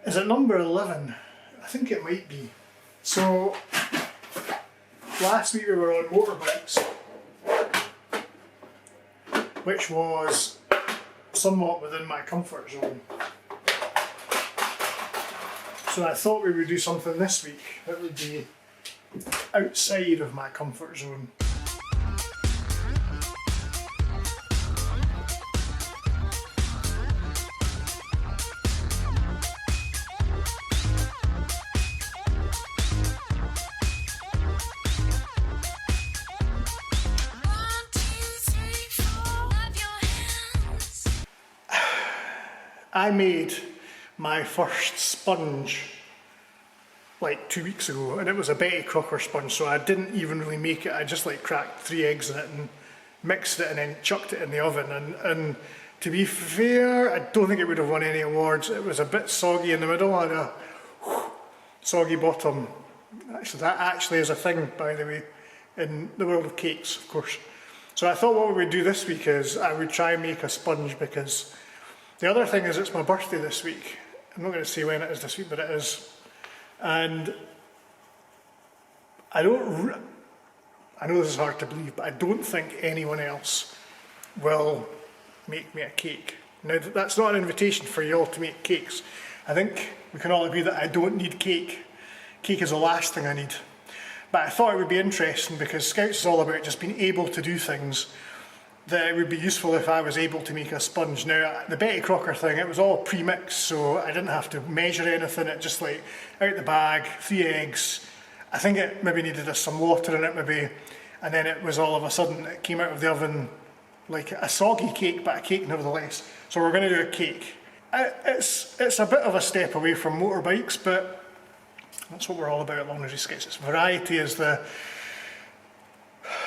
Is it number 11? I think it might be. So, last week we were on motorbikes, which was somewhat within my comfort zone. So I thought we would do something this week that would be outside of my comfort zone. I made my first sponge like 2 weeks ago, and it was a Betty Crocker sponge, so I didn't even really make it. I just like cracked 3 eggs in it and mixed it and then chucked it in the oven, and to be fair, I don't think it would have won any awards. It was a bit soggy in the middle, had a soggy bottom. Actually, that actually is a thing, by the way, in the world of cakes, of course. So I thought what we would do this week is I would try and make a sponge, because the other thing is it's my birthday this week. I'm not going to say when it is this week, but it is. And I know this is hard to believe, but I don't think anyone else will make me a cake. Now, that's not an invitation for you all to make cakes. I think we can all agree that I don't need cake. Cake is the last thing I need. But I thought it would be interesting, because Scouts is all about just being able to do things, that it would be useful if I was able to make a sponge. Now, the Betty Crocker thing, it was all pre-mixed, so I didn't have to measure anything. It just like, out the bag, 3 eggs. I think it maybe needed some water in it maybe, and then it was all of a sudden, it came out of the oven like a soggy cake, but a cake nevertheless. So we're going to do a cake. It's a bit of a step away from motorbikes, but that's what we're all about at Long Nosey Scouts. Variety is the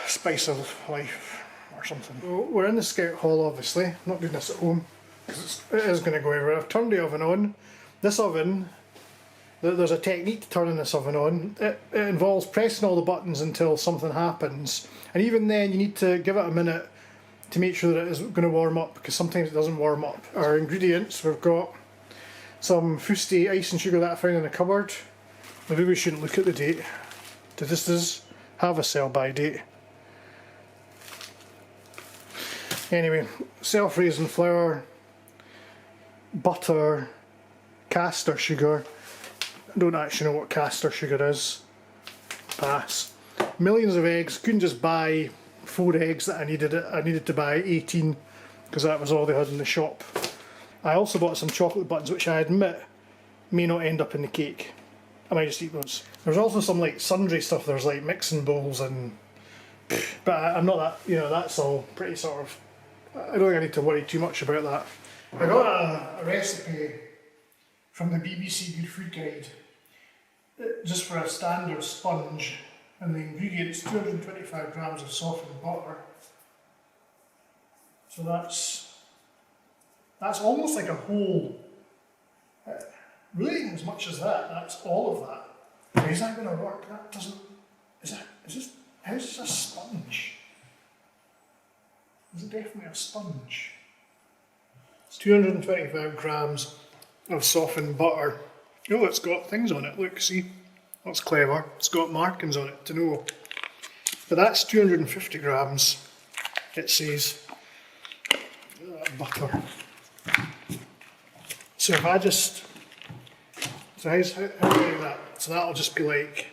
spice of life. Or something. So we're in the Scout Hall, obviously. I'm not doing this at home, because it is going to go everywhere. I've turned the oven on. This oven, there's a technique to turning this oven on. It involves pressing all the buttons until something happens, and even then you need to give it a minute to make sure that it is going to warm up, because sometimes it doesn't warm up. Our ingredients, we've got some Fusti ice and sugar that I found in the cupboard. Maybe we shouldn't look at the date. This does have a sell-by date. Anyway, self-raising flour, butter, caster sugar. I don't actually know what caster sugar is. Pass. Millions of eggs. Couldn't just buy 4 eggs that I needed. I needed to buy 18, because that was all they had in the shop. I also bought some chocolate buttons, which I admit may not end up in the cake. I might just eat those. There's also some like sundry stuff. There's like mixing bowls and... But I'm not that, that's all pretty sort of... I don't think I need to worry too much about that. I got a recipe from the BBC Good Food Guide, just for a standard sponge, and the ingredients: 225 grams of softened butter. So that's almost like a whole, really as much as that, that's all of that. Is that going to work? That doesn't, how's this a sponge? Is it definitely a sponge? It's 225 grams of softened butter. Oh, it's got things on it, look, see? That's clever. It's got markings on it to know. But that's 250 grams, it says. Butter. So if I just... So how do I do that? So that'll just be like...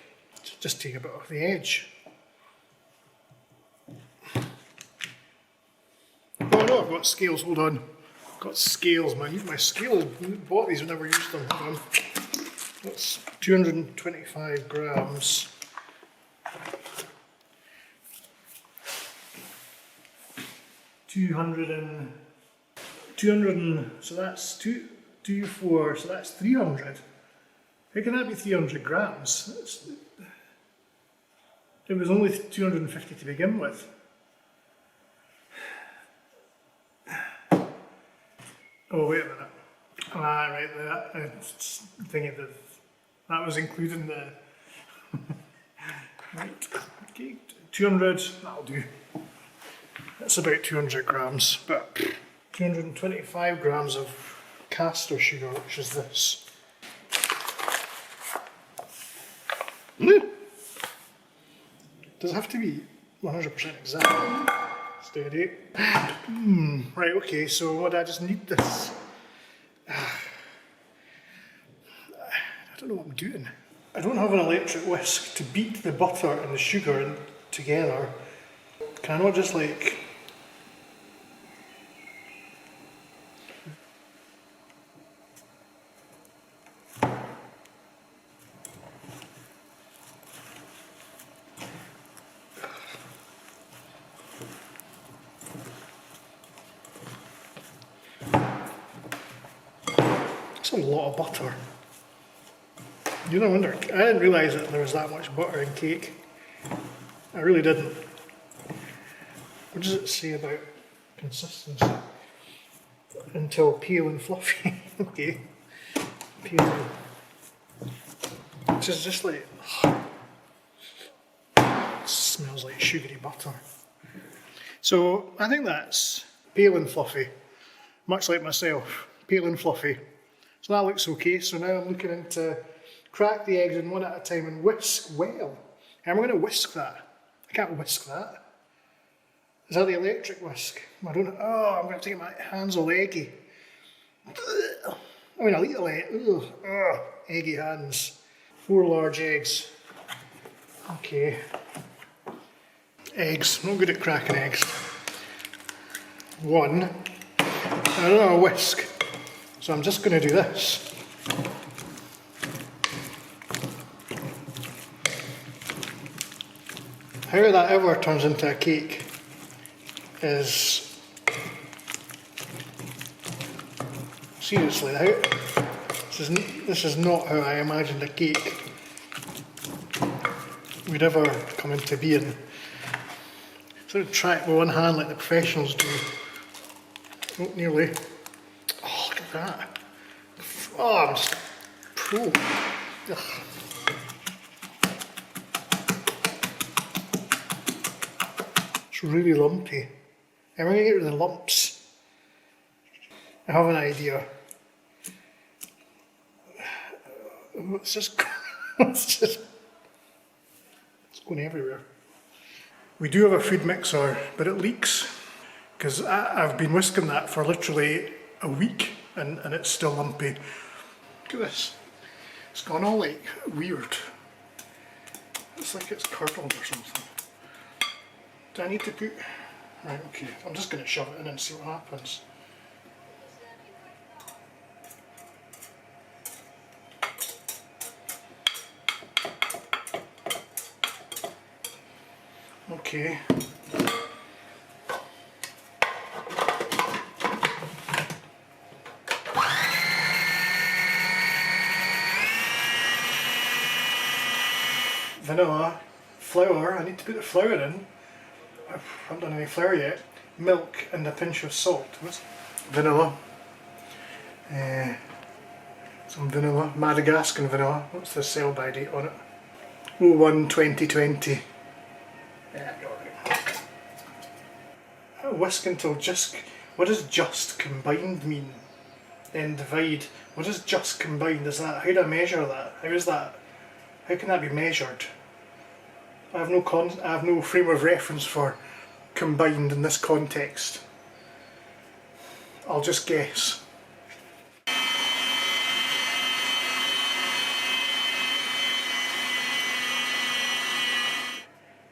Just take a bit off the edge. Oh no, I've got scales, hold on. I've got scales, my scales, bought these, I never used them, hold on. That's 225 grams. 200, so that's 4, so that's 300. How can that be 300 grams? It was only 250 to begin with. Oh, wait a minute. Ah, right, that was including the... Right, okay, 200, that'll do. That's about 200 grams, but 225 grams of caster sugar, which is this. Does it have to be 100% exact? Steady. Right, okay, so what, I just need this. I don't know what I'm doing. I don't have an electric whisk to beat the butter and the sugar together. Can I not just like... That's a lot of butter. You know, I wonder, I didn't realise that there was that much butter in cake. I really didn't. What does it say about consistency? Until pale and fluffy. Okay. Pale. This is just like... It smells like sugary butter. So I think that's pale and fluffy. Much like myself. Pale and fluffy. So that looks okay. So now I'm looking into crack the eggs in one at a time and whisk well. And I'm going to whisk that. I can't whisk that. Is that the electric whisk? I don't know. Oh, I'm going to get my hands all eggy. I mean, I'll eat the leg. Eggy hands. 4 large eggs. Okay. Eggs. I'm not good at cracking eggs. 1. I don't know a whisk. So I'm just going to do this. How that ever turns into a cake is... Seriously, this is not how I imagined a cake would ever come into being. Sort of try it with one hand like the professionals do. Not nearly. Oh, look at that. Oh, I'm just pro. Ugh. It's really lumpy. I'm going to get rid of the lumps. I have an idea. It's just, it's going everywhere. We do have a food mixer, but it leaks because I've been whisking that for literally a week and it's still lumpy. Look at this. It's gone all like weird. It's like it's curdled or something. Do I need to put... Right, okay. I'm just going to shove it in and see what happens. Okay. Vanilla, flour, I need to put the flour in. I haven't done any flour yet. Milk and a pinch of salt. Vanilla. Some vanilla, Madagascar vanilla. What's the sell by date on it? 01/2020. Yeah, alright. Whisk until just... What does just combined mean? Then divide. What does just combined? Is that... How do I measure that? How is that... How can that be measured? I have no frame of reference for combined in this context. I'll just guess.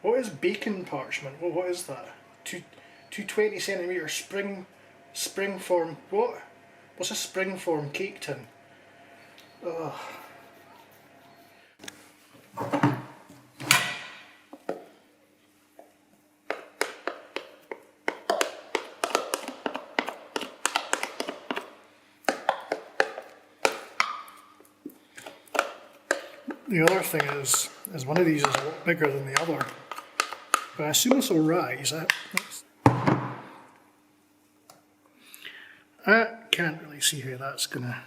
What is bacon parchment? What is that? Two 20cm spring form. What? What's a spring form cake tin? Ugh. The other thing is one of these is a lot bigger than the other, but I assume this will rise. I can't really see how that's gonna...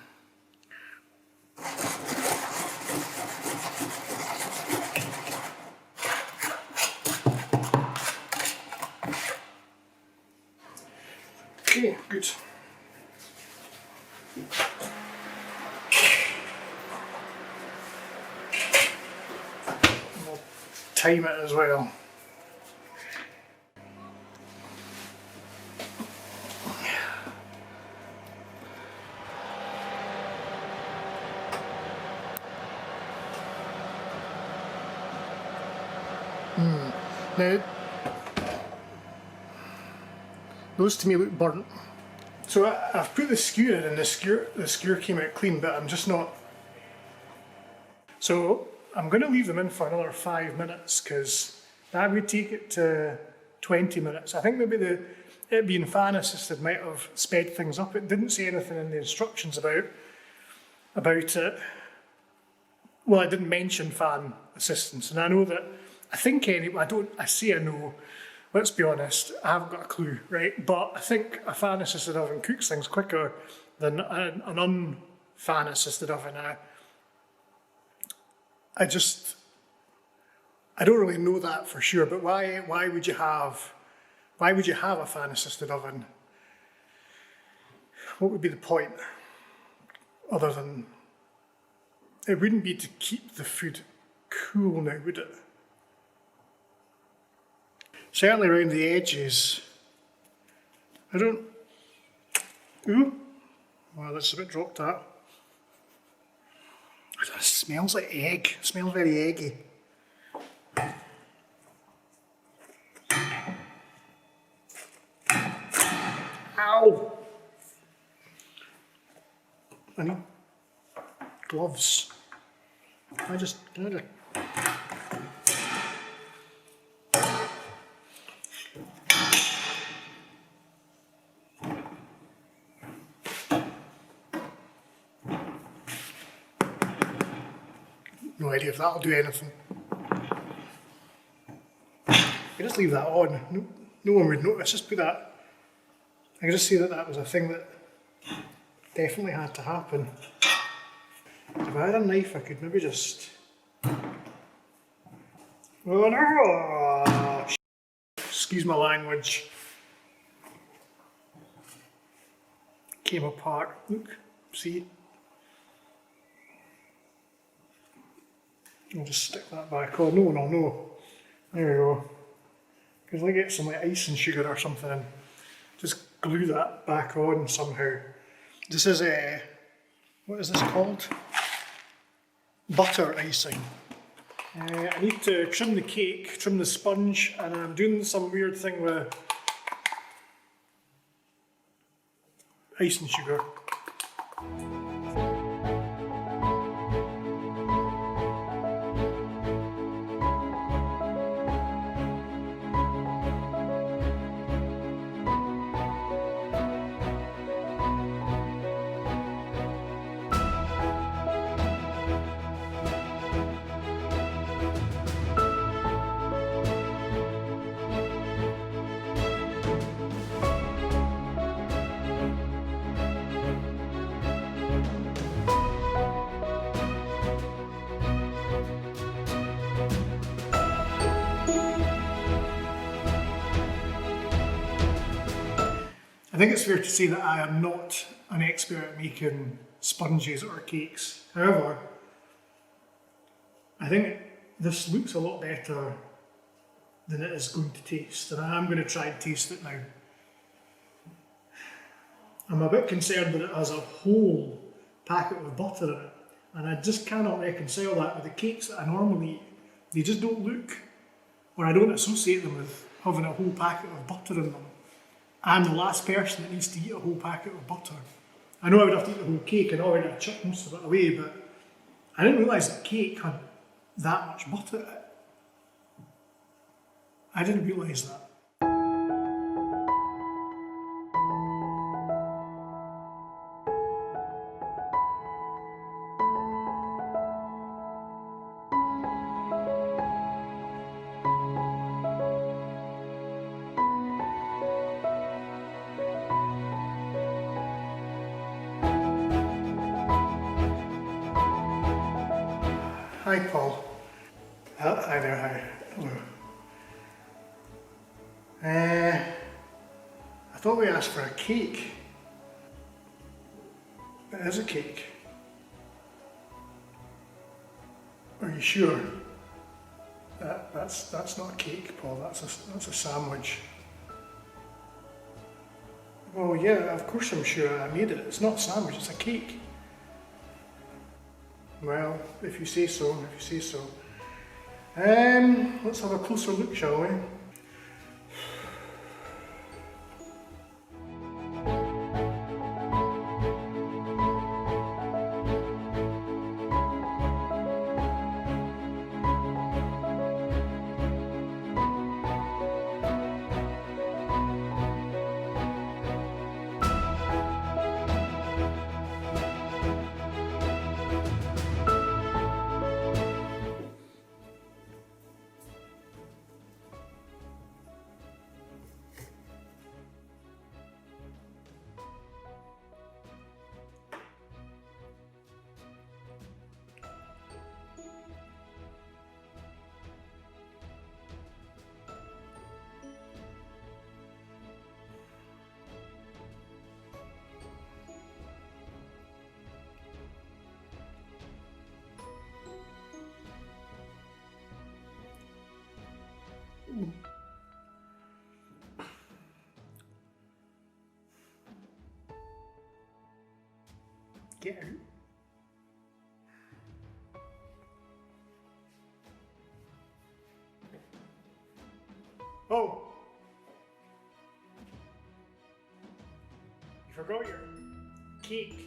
Okay, good. We'll time it as well. Now, those to me look burnt. So I've put the skewer in and the skewer came out clean, but I'm just not. So I'm going to leave them in for another 5 minutes because that would take it to 20 minutes. I think maybe it being fan assisted might have sped things up. It didn't say anything in the instructions about it. Well, I didn't mention fan assistance, and I know that, I think anyway, I know, let's be honest, I haven't got a clue, right? But I think a fan assisted oven cooks things quicker than an unfan assisted oven. I don't really know that for sure, but why would you have a fan assisted oven? What would be the point other than, it wouldn't be to keep the food cool now, would it? Certainly around the edges. Ooh, well, that's a bit dropped that. It smells like egg. It smells very eggy. Ow! I need gloves. I just no idea if that'll do anything. I just leave that on. No one would notice. Just put that. I can just see that was a thing that definitely had to happen. If I had a knife, I could maybe just. Oh no! Excuse my language. Came apart. Look, see? I'll just stick that back on. No one will know. There we go. Because I get some like icing sugar or something and just glue that back on somehow. This is what is this called? Butter icing. I need to trim the cake, trim the sponge, and I'm doing some weird thing with icing sugar. I think it's fair to say that I am not an expert at making sponges or cakes. However, I think this looks a lot better than it is going to taste, and I am going to try and taste it now. I'm a bit concerned that it has a whole packet of butter in it, and I just cannot reconcile that with the cakes that I normally eat. They just don't look, or I don't associate them with having a whole packet of butter in them. I'm the last person that needs to eat a whole packet of butter. I know I would have to eat the whole cake and already I'd chuck most of it away, but I didn't realise that cake had that much butter in it. I didn't realise that. Hi, Paul. Hi there, hi. Hello. I thought we asked for a cake. It is a cake. Are you sure? That's not a cake, Paul. That's a sandwich. Well, yeah, of course I'm sure I made it. It's not a sandwich, it's a cake. Well, if you say so, if you say so. Let's have a closer look, shall we? Get out. Oh! You forgot your cake.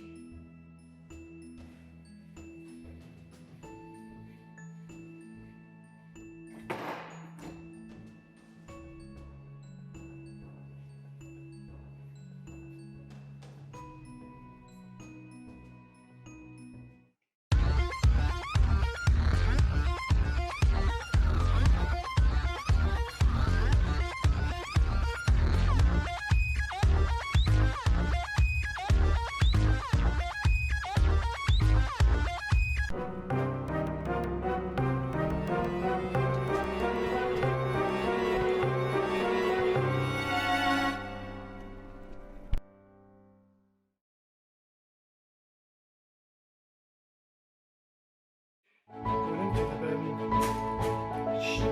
Going into the bin.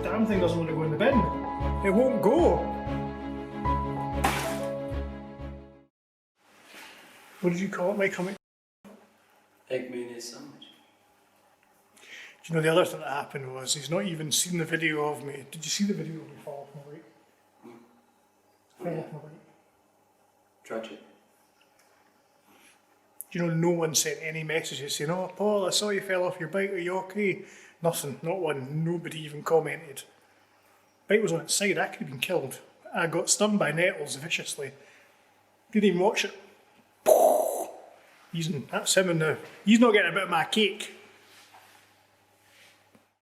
Damn thing doesn't want to go in the bin. It won't go. What did you call it, Mike? Egg mayonnaise sandwich. Do you know the other thing that happened was he's not even seen the video of me. Did you see the video of me fall off my bike? Fell off my bike. Tragic. Do you know no one sent any messages saying, "Oh Paul, I saw you fell off your bike, are you okay?" Nothing, not one, nobody even commented. Bike was on its side, I could have been killed. I got stung by nettles viciously. Didn't even watch it. That's him in the... He's not getting a bit of my cake.